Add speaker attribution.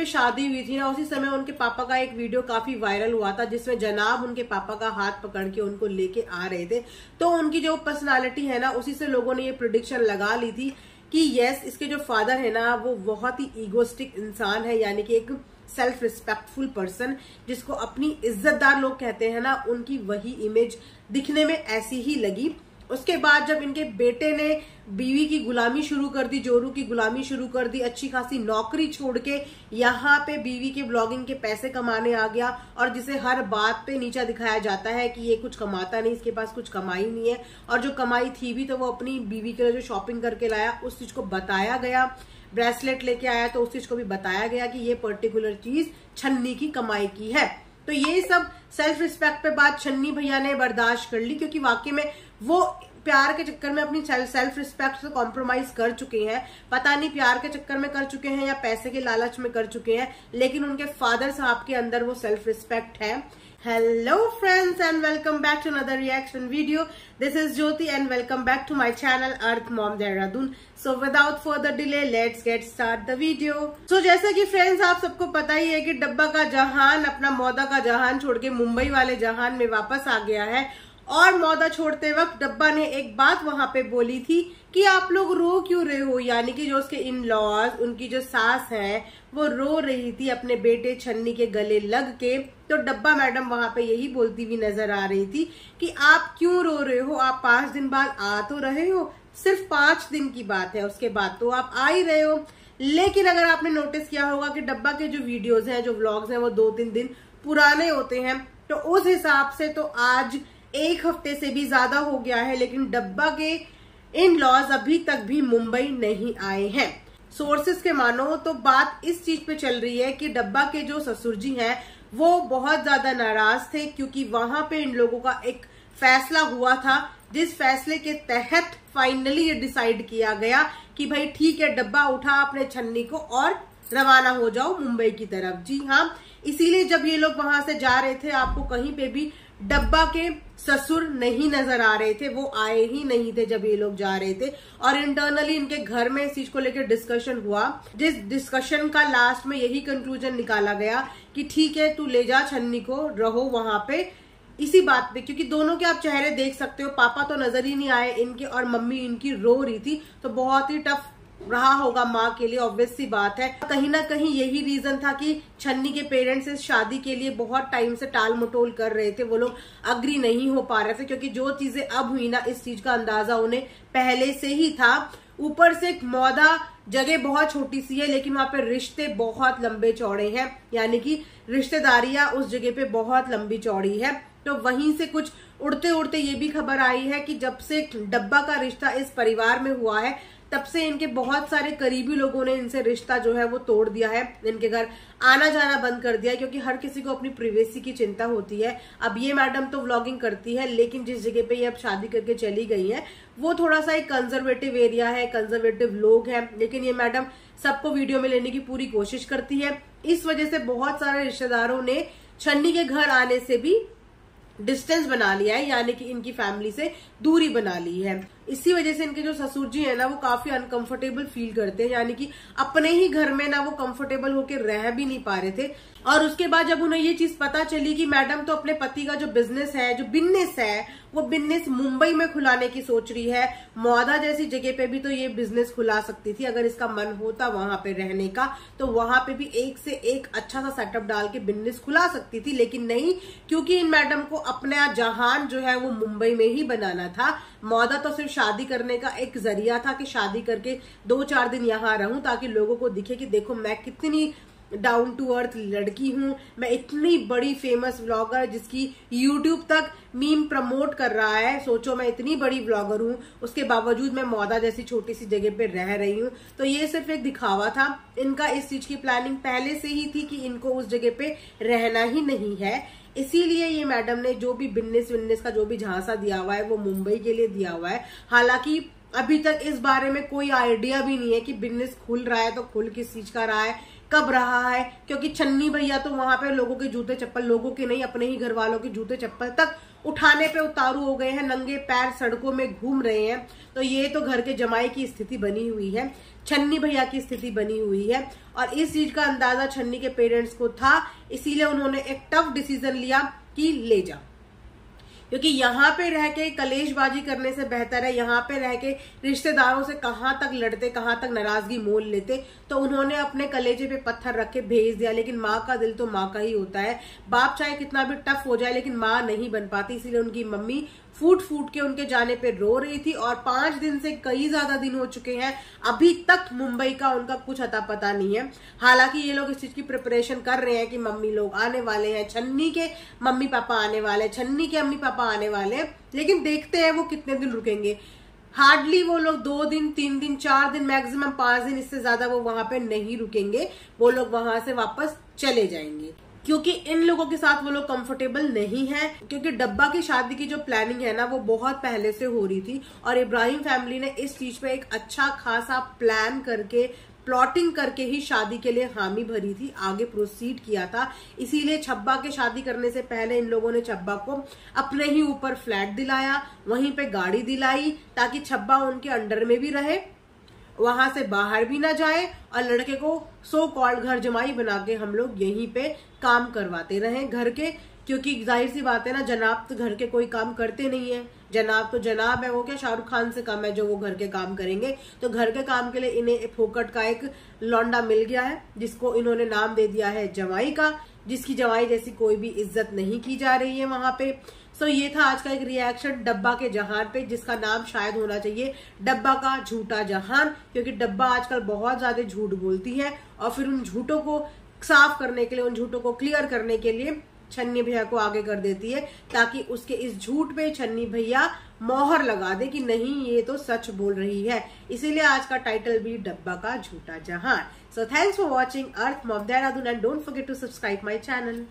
Speaker 1: पे शादी हुई थी ना, उसी समय उनके पापा का एक वीडियो काफी वायरल हुआ था जिसमें जनाब उनके पापा का हाथ पकड़ के उनको लेके आ रहे थे। तो उनकी जो पर्सनालिटी है ना, उसी से लोगों ने ये प्रेडिक्शन लगा ली थी कि यस, इसके जो फादर है ना वो बहुत ही ईगोस्टिक इंसान है, यानी कि एक सेल्फ रिस्पेक्टफुल पर्सन, जिसको अपनी इज्जतदार लोग कहते हैं ना, उनकी वही इमेज दिखने में ऐसी ही लगी। उसके बाद जब इनके बेटे ने बीवी की गुलामी शुरू कर दी, जोरू की गुलामी शुरू कर दी, अच्छी खासी नौकरी छोड़ के यहाँ पे बीवी के ब्लॉगिंग के पैसे कमाने आ गया, और जिसे हर बात पे नीचा दिखाया जाता है कि ये कुछ कमाता नहीं, इसके पास कुछ कमाई नहीं है, और जो कमाई थी भी तो वो अपनी बीवी के लिए जो शॉपिंग करके लाया उस चीज को बताया गया। ब्रेसलेट लेके आया तो उस चीज को भी बताया गया कि ये पर्टिकुलर चीज छन्नी की कमाई की है। तो ये सब सेल्फ रिस्पेक्ट पे बात छन्नी भैया ने बर्दाश्त कर ली, क्योंकि वाकई में वो प्यार के चक्कर में अपनी सेल्फ रिस्पेक्ट से कॉम्प्रोमाइज कर चुके हैं। पता नहीं प्यार के चक्कर में कर चुके हैं या पैसे के लालच में कर चुके हैं, लेकिन उनके फादर साहब के अंदर वो सेल्फ रिस्पेक्ट है। Hello friends and welcome back to another reaction video. This is Jyoti and welcome back to my channel Earth Mom Dehradun. So without further delay let's get start the video. So जैसा कि friends आप सबको पता ही है कि डब्बा का जहान अपना मौदा का जहान छोड़ के मुंबई वाले जहान में वापस आ गया है। और मौदा छोड़ते वक्त डब्बा ने एक बात वहां पे बोली थी कि आप लोग रो क्यों रहे हो, यानी कि जो उसके इन लॉज, उनकी जो सास है वो रो रही थी अपने बेटे छन्नी के गले लग के। तो डब्बा मैडम वहां पे यही बोलती हुई नजर आ रही थी कि आप क्यों रो रहे हो, आप 5 दिन बाद आ तो रहे हो, सिर्फ 5 दिन की बात है, उसके बाद तो आप आ ही रहे हो। लेकिन अगर आपने नोटिस किया होगा कि डब्बा के जो वीडियोज हैं, जो व्लॉग्स हैं, वो 2-3 दिन पुराने होते हैं, तो उस हिसाब से तो आज 1 हफ्ते से भी ज्यादा हो गया है, लेकिन डब्बा के इन लॉज अभी तक भी मुंबई नहीं आए हैं। सोर्सेस के मानो तो बात इस चीज पे चल रही है कि डब्बा के जो ससुर जी हैं वो बहुत ज्यादा नाराज थे, क्योंकि वहां पे इन लोगों का एक फैसला हुआ था, जिस फैसले के तहत फाइनली ये डिसाइड किया गया कि भाई ठीक है, डब्बा उठा अपने छन्नी को और रवाना हो जाओ मुंबई की तरफ। जी हाँ, इसीलिए जब ये लोग वहां से जा रहे थे, आपको कहीं पे भी डब्बा के ससुर नहीं नजर आ रहे थे, वो आए ही नहीं थे जब ये लोग जा रहे थे। और इंटरनली इनके घर में इस चीज को लेकर डिस्कशन हुआ, जिस डिस्कशन का लास्ट में यही कंक्लूजन निकाला गया कि ठीक है, तू ले जा छन्नी को, रहो वहां पे इसी बात पे। क्योंकि दोनों के आप चेहरे देख सकते हो, पापा तो नजर ही नहीं आए इनके, और मम्मी इनकी रो रही थी, तो बहुत ही टफ रहा होगा माँ के लिए, ऑब्वियस सी बात है। कहीं ना कहीं यही रीजन था कि छन्नी के पेरेंट्स इस शादी के लिए बहुत टाइम से टाल मटोल कर रहे थे, वो लोग अग्री नहीं हो पा रहे थे, क्योंकि जो चीजें अब हुई ना, इस चीज का अंदाजा उन्हें पहले से ही था। ऊपर से मौदा जगह बहुत छोटी सी है, लेकिन वहां पे रिश्ते बहुत लंबे चौड़े हैं, यानी कि रिश्तेदारियां उस जगह पे बहुत लंबी चौड़ी है। तो वहीं से कुछ उड़ते उड़ते ये भी खबर आई है कि जब से डब्बा का रिश्ता इस परिवार में हुआ है, तब से इनके बहुत सारे करीबी लोगों ने इनसे रिश्ता जो है वो तोड़ दिया है, इनके घर आना जाना बंद कर दिया है, क्योंकि हर किसी को अपनी प्रिवेसी की चिंता होती है। अब ये मैडम तो व्लॉगिंग करती है, लेकिन जिस जगह पे ये अब शादी करके चली गई है वो थोड़ा सा एक कंजर्वेटिव एरिया है, कंजर्वेटिव लोग हैं, लेकिन ये मैडम सबको वीडियो में लेने की पूरी कोशिश करती है। इस वजह से बहुत सारे रिश्तेदारों ने छन्नी के घर आने से भी डिस्टेंस बना लिया है, यानी कि इनकी फैमिली से दूरी बना ली है। इसी वजह से इनके जो ससुर जी है ना, वो काफी अनकंफर्टेबल फील करते हैं, यानी कि अपने ही घर में ना वो कंफर्टेबल होकर रह भी नहीं पा रहे थे। और उसके बाद जब उन्हें ये चीज पता चली कि मैडम तो अपने पति का जो बिजनेस है, जो बिजनेस है, वो बिजनेस मुंबई में खुलाने की सोच रही है, मौदा जैसी जगह पे भी तो ये बिजनेस खुला सकती थी अगर इसका मन होता वहां पे रहने का, तो वहां पे भी एक से एक अच्छा सा सेटअप डाल के बिजनेस खुला सकती थी। लेकिन नहीं, क्योंकि इन मैडम को अपना जहान जो है वो मुंबई में ही बनाना था। मौदा तो सिर्फ शादी करने का एक जरिया था कि शादी करके 2-4 दिन यहाँ रहूं, ताकि लोगों को दिखे कि देखो मैं कितनी डाउन टू अर्थ लड़की हूँ, मैं इतनी बड़ी फेमस व्लॉगर जिसकी यूट्यूब तक मीम प्रमोट कर रहा है, सोचो मैं इतनी बड़ी व्लॉगर हूँ, उसके बावजूद मैं मौदा जैसी छोटी सी जगह पे रह रही हूँ। तो ये सिर्फ एक दिखावा था, इनका इस चीज की प्लानिंग पहले से ही थी कि इनको उस जगह पे रहना ही नहीं है। इसीलिए ये मैडम ने जो भी बिजनेस का जो भी झांसा दिया हुआ है वो मुंबई के लिए दिया हुआ है। हालांकि अभी तक इस बारे में कोई आइडिया भी नहीं है कि बिजनेस खुल रहा है तो खुल किस चीज का रहा है, कब रहा है, क्योंकि छन्नी भैया तो वहां पे लोगों के जूते चप्पल, लोगों के नहीं अपने ही घर वालों के जूते चप्पल तक उठाने पे उतारू हो गए हैं, नंगे पैर सड़कों में घूम रहे हैं। तो ये तो घर के जमाई की स्थिति बनी हुई है, छन्नी भैया की स्थिति बनी हुई है। और इस चीज का अंदाजा छन्नी के पेरेंट्स को था, इसीलिए उन्होंने एक टफ डिसीजन लिया कि ले जा, क्योंकि यहाँ पे रह के कलेशबाजी करने से बेहतर है यहाँ पे रह के रिश्तेदारों से कहाँ तक लड़ते, कहाँ तक नाराजगी मोल लेते। तो उन्होंने अपने कलेजे पे पत्थर रख के भेज दिया। लेकिन माँ का दिल तो माँ का ही होता है, बाप चाहे कितना भी टफ हो जाए लेकिन माँ नहीं बन पाती। इसीलिए उनकी मम्मी फूट फूट के उनके जाने पे रो रही थी। और 5 दिन से कई ज्यादा दिन हो चुके हैं, अभी तक मुंबई का उनका कुछ अता पता नहीं है। हालांकि ये लोग इस चीज की प्रिपरेशन कर रहे हैं कि मम्मी लोग आने वाले हैं, छन्नी के मम्मी पापा आने वाले, छन्नी के मम्मी पापा आने वाले हैं। लेकिन देखते हैं वो कितने दिन रुकेंगे। हार्डली वो लोग 2 दिन, 3 दिन, 4 दिन, मैक्सिमम 5 दिन, इससे ज्यादा वो वहां पे नहीं रुकेंगे। वो लोग वहां से वापस चले जाएंगे, क्योंकि इन लोगों के साथ वो लोग कंफर्टेबल नहीं है। क्योंकि डब्बा की शादी की जो प्लानिंग है ना, वो बहुत पहले से हो रही थी और इब्राहिम फैमिली ने इस चीज पे एक अच्छा खासा प्लान करके, प्लॉटिंग करके ही शादी के लिए हामी भरी थी, आगे प्रोसीड किया था। इसीलिए छब्बा के शादी करने से पहले इन लोगों ने छब्बा को अपने ही ऊपर फ्लैट दिलाया, वहीं पे गाड़ी दिलाई, ताकि छब्बा उनके अंडर में भी रहे, वहां से बाहर भी ना जाए, और लड़के को सो कॉल्ड घर जमाई बना के हम लोग यहीं पे काम करवाते रहे घर के। क्योंकि जाहिर सी बात है ना, जनाब तो घर के कोई काम करते नहीं है। जनाब तो जनाब है, वो क्या शाहरुख खान से कम है जो वो घर के काम करेंगे। तो घर के काम के लिए इन्हें फोकट का एक लौंडा मिल गया है, जिसको इन्होंने नाम दे दिया है जमाई का, जिसकी जमाई जैसी कोई भी इज्जत नहीं की जा रही है वहां पे। सो ये था आज का एक रिएक्शन डब्बा के जहान पे, जिसका नाम शायद होना चाहिए डब्बा का झूठा जहान। क्योंकि डब्बा आजकल बहुत ज्यादा झूठ बोलती है और फिर उन झूठों को साफ करने के लिए, उन झूठों को क्लियर करने के लिए छन्नी भैया को आगे कर देती है, ताकि उसके इस झूठ पे छन्नी भैया मोहर लगा दे कि नहीं ये तो सच बोल रही है। इसीलिए आज का टाइटल भी डब्बा का झूठा जहान। So thanks for watching Earth Mom Dehradun and don't forget to subscribe my channel.